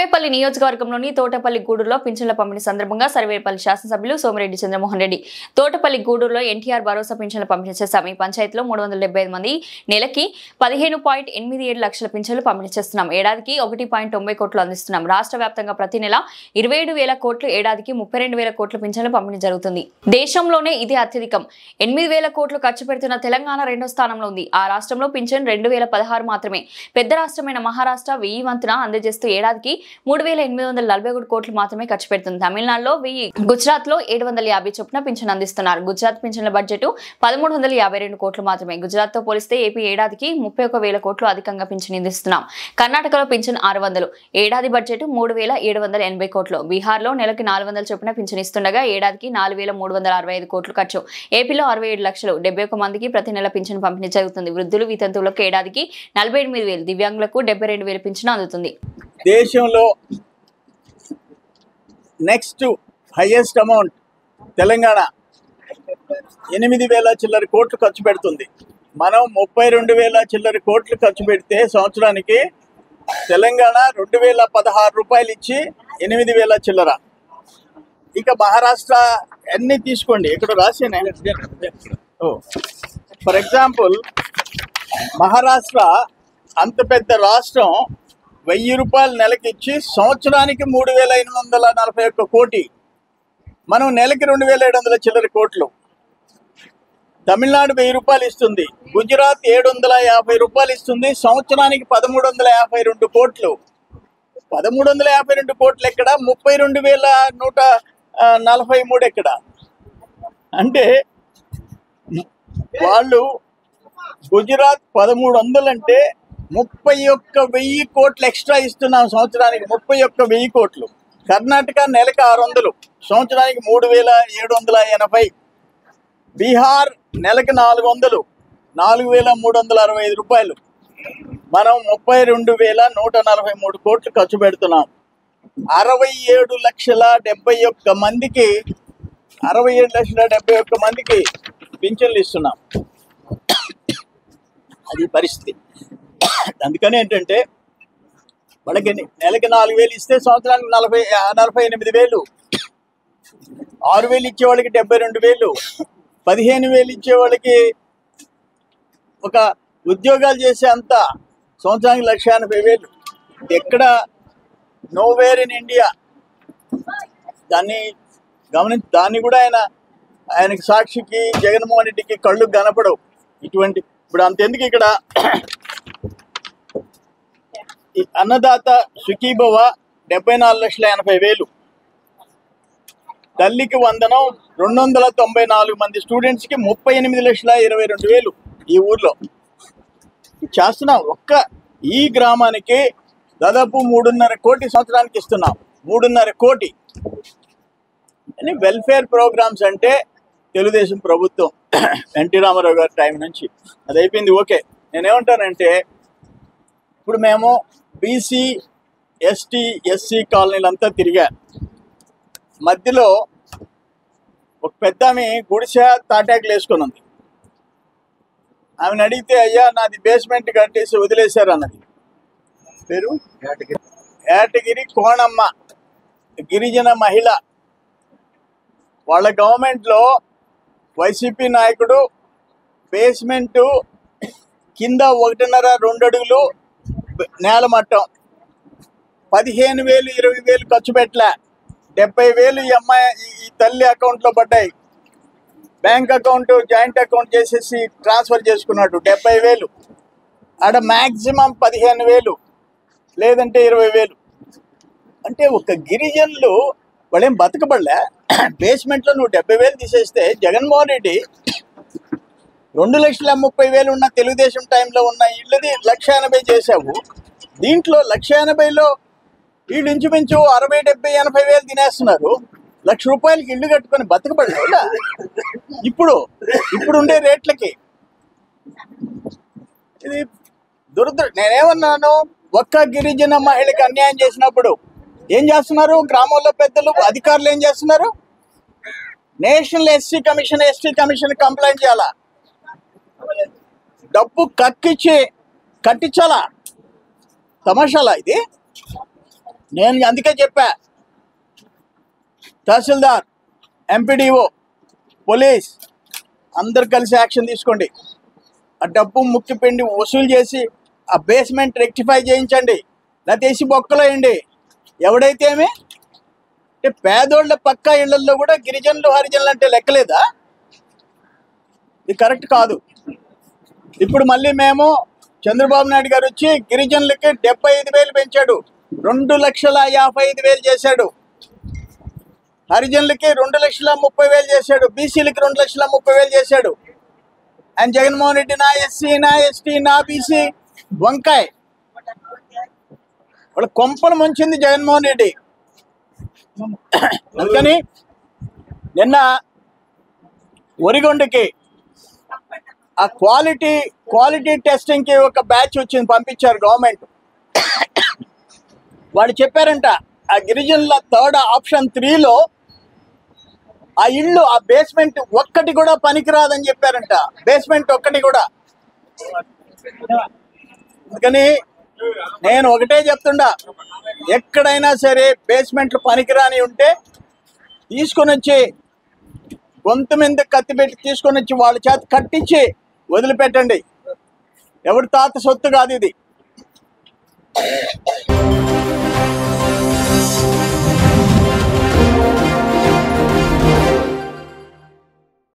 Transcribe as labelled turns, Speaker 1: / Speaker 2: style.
Speaker 1: సర్వేపల్లి నియోజకవర్గంలోని తోటపల్లి గూడూరులో పింఛన్ల పంపిణీ సందర్భంగా సర్వేపల్లి శాసనసభ్యులు సోమిరెడ్డి చంద్రమోహన్ రెడ్డి తోటపల్లి గూడూరులో ఎన్టీఆర్ భరోసా పింఛన్ల పంపిణీ చేశాం. ఈ పంచాయతీలో 375 మంది నెలకి 15.87 లక్షల పింఛన్లు పంపిణీ చేస్తున్నాం. ఏడాదికి 1.90 కోట్లు అందిస్తున్నాం. రాష్ట్ర వ్యాప్తంగా ప్రతి నెల 27,000 కోట్లు, ఏడాదికి 32,000 కోట్ల పింఛన్లు పంపిణీ జరుగుతుంది. దేశంలోనే ఇది అత్యధికం. 8,000 కోట్లు ఖర్చు పెడుతున్న తెలంగాణ రెండో స్థానంలో ఉంది. ఆ రాష్ట్రంలో పింఛన్ 2016 మాత్రమే. పెద్ద రాష్ట్రమైన మహారాష్ట్ర 1000 వంతున అందజేస్తూ ఏడాదికి 3,841 కోట్లు మాత్రమే ఖర్చు పెడుతుంది. తమిళనాడులో 1000, గుజరాత్ లో 750 చొప్పున పింఛన్ అందిస్తున్నారు. గుజరాత్ పింఛన్ల బడ్జెట్ 1,352 కోట్లు మాత్రమే. గుజరాత్ తో పోలిస్తే ఏపీ ఏడాదికి 31,000 కోట్లు అధికంగా పింఛన్ అందిస్తున్నాం. కర్ణాటకలో పింఛన్ 600, ఏడాది బడ్జెట్ 3,780 కోట్లు. బీహార్ లో నెలకి 400 చొప్పున పింఛన్ ఇస్తుండగా ఏడాదికి 4,365 కోట్లు ఖర్చు. ఏపీలో 67 లక్షలు, 71 మందికి ప్రతి నెల పింఛన్ పంపిణీ జరుగుతుంది. వృద్ధులు, వితంతువులకు ఏడాదికి 48,000, దివ్యాంగులకు 72,000 పింఛన్ అందుతుంది.
Speaker 2: దేశంలో నెక్స్ట్ హైయెస్ట్ అమౌంట్ తెలంగాణ 8,000 చిల్లర కోట్లు ఖర్చు పెడుతుంది. మనం 32,000 చిల్లర కోట్లు ఖర్చు పెడితే సంవత్సరానికి తెలంగాణ 2,016 రూపాయలు ఇచ్చి 8,000 చిల్లర. ఇక మహారాష్ట్ర అన్నీ తీసుకోండి, ఇక్కడ రాసేనే. ఫర్ ఎగ్జాంపుల్ మహారాష్ట్ర అంత పెద్ద రాష్ట్రం 1,000 రూపాయలు నెలకి ఇచ్చి సంవత్సరానికి 3,841 కోటి. మనం నెలకి 2,700 చిల్లర కోట్లు. తమిళనాడు 1,000 రూపాయలు ఇస్తుంది. గుజరాత్ 750 రూపాయలు ఇస్తుంది. సంవత్సరానికి 1,352 కోట్లు. 1,352 కోట్లు ఎక్కడ, 32,143 ఎక్కడ? అంటే వాళ్ళు గుజరాత్ 1,300 అంటే 31,000 కోట్లు ఎక్స్ట్రా ఇస్తున్నాం సంవత్సరానికి. 31,000 కోట్లు. కర్ణాటక నెలకు 600, సంవత్సరానికి 3,780. బీహార్ నెలకు 400, 4,365 రూపాయలు. మనం 32,143 కోట్లు ఖర్చు పెడుతున్నాం. 67,71,000 మందికి 67,71,000 మందికి పింఛన్లు ఇస్తున్నాం. అది పరిస్థితి. అందుకని ఏంటంటే మనకి నెలకి 4,000 ఇస్తే సంవత్సరానికి 48,000, 6,000 ఇచ్చేవాళ్ళకి 72,000, 15,000 ఇచ్చేవాళ్ళకి ఒక ఉద్యోగాలు చేసే అంత సంవత్సరానికి 1,80,000. ఎక్కడ నోవేర్ ఇన్ ఇండియా. దాన్ని దాన్ని కూడా ఆయనకి సాక్షికి జగన్మోహన్ రెడ్డికి కళ్ళు కనపడవు ఇటువంటి. ఇప్పుడు అంతెందుకు, ఇక్కడ అన్నదాత సుఖీభవ 74,80,000, తల్లికి వందనం 294 మంది స్టూడెంట్స్కి 38,22,000 ఈ ఊర్లో చేస్తున్నాం. ఒక్క ఈ గ్రామానికి దాదాపు 3.5 కోటి సంవత్సరానికి ఇస్తున్నాం. 3.5 కోటి అని వెల్ఫేర్ ప్రోగ్రామ్స్ అంటే తెలుగుదేశం ప్రభుత్వం ఎన్టీ రామారావు గారి టైం నుంచి అది అయిపోయింది. ఓకే, నేనేమంటానంటే ఇప్పుడు మేము బీసీ, ఎస్టీ, ఎస్సీ కాలనీలంతా తిరిగా. మధ్యలో ఒక పెద్ద ఆమె గుడిసె తాటాకులు వేసుకొని ఉంది. ఆమెను అడిగితే, అయ్యా నాది బేస్మెంట్ కట్టేసి వదిలేశారు అన్నది. పేరు ఏటగిరి కోణమ్మ, గిరిజన మహిళ. వాళ్ళ గవర్నమెంట్లో వైసీపీ నాయకుడు బేస్మెంటు కింద 1.5-2 అడుగులు నేల మట్టం, 15,000, 20,000 ఖర్చు పెట్టలే. 70,000 ఈ అమ్మాయి ఈ తల్లి అకౌంట్లో పడ్డాయి. బ్యాంక్ అకౌంట్ జాయింట్ అకౌంట్ చేసేసి ట్రాన్స్ఫర్ చేసుకున్నాడు. 70,000 ఆడ మ్యాక్సిమం 15,000, లేదంటే 20,000. అంటే ఒక గిరిజనులు వాళ్ళేం బతకబడలే. బేస్మెంట్లో నువ్వు 70,000 తీసేస్తే జగన్మోహన్ రెడ్డి 2,30,000 ఉన్న తెలుగుదేశం టైంలో ఉన్న ఇళ్ళది 1,80,000 చేసావు. దీంట్లో 1,80,000లో వీళ్ళు ఇంచుమించు 60,000, 70,000, 80,000 తినేస్తున్నారు. 1,00,000 రూపాయలకి ఇల్లు కట్టుకొని బతకబడలేదా ఇప్పుడు ఉండే రేట్లకి? ఇది నేనేమన్నాను, ఒక్క గిరిజన మహిళకి అన్యాయం చేసినప్పుడు ఏం చేస్తున్నారు గ్రామంలో పెద్దలు, అధికారులు ఏం చేస్తున్నారు? National SC commission, ST commission complaint చేయాలా? డబ్బు కట్టించాలా? తమాషాలా ఇది? నేను అందుకే చెప్పా, తహసీల్దార్, ఎంపీడీఓ, పోలీస్ అందరు కలిసి యాక్షన్ తీసుకోండి. ఆ డబ్బు ముక్కిపిండి వసూలు చేసి ఆ బేస్మెంట్ రెక్టిఫై చేయించండి, లేకపోతే వేసి బొక్కలో వేయండి. ఎవడైతే ఏమి అంటే పేదోళ్ళ పక్కా ఇళ్లలో కూడా గిరిజనులు హరిజనులు అంటే లెక్కలేదా? ఇది కరెక్ట్ కాదు. ఇప్పుడు మళ్ళీ మేము చంద్రబాబు నాయుడు గారు వచ్చి గిరిజనులకి 75,000 పెంచాడు, 2,55,000 చేశాడు. హరిజనులకి 2,30,000 చేశాడు, బీసీలకి 2,30,000 చేశాడు. అండ్ జగన్మోహన్ రెడ్డి నా ఎస్సీ, నా ఎస్టీ, నా బీసీ వంకాయ్ వాళ్ళ కొంపలు ముంచింది జగన్మోహన్ రెడ్డి. అందుకని నిన్న ఒరిగొండకి ఆ క్వాలిటీ టెస్టింగ్కి ఒక బ్యాచ్ వచ్చింది, పంపించారు గవర్నమెంట్. వాళ్ళు చెప్పారంట ఆ గిరిజనుల థర్డ్ ఆప్షన్ 3లో ఆ ఇళ్ళు ఆ బేస్మెంట్ ఒక్కటి కూడా పనికిరాదని చెప్పారంట, బేస్మెంట్ ఒక్కటి కూడా. అందుకని నేను ఒకటే చెప్తుండా, ఎక్కడైనా సరే బేస్మెంట్లు పనికిరాని ఉంటే తీసుకొని వచ్చి గొంతు మీద కత్తి పెట్టి తీసుకొని వచ్చి వాళ్ళ చేత కట్టించి వదిలిపెట్టండి. ఎవరి తాత సొత్తు కాదు ఇది.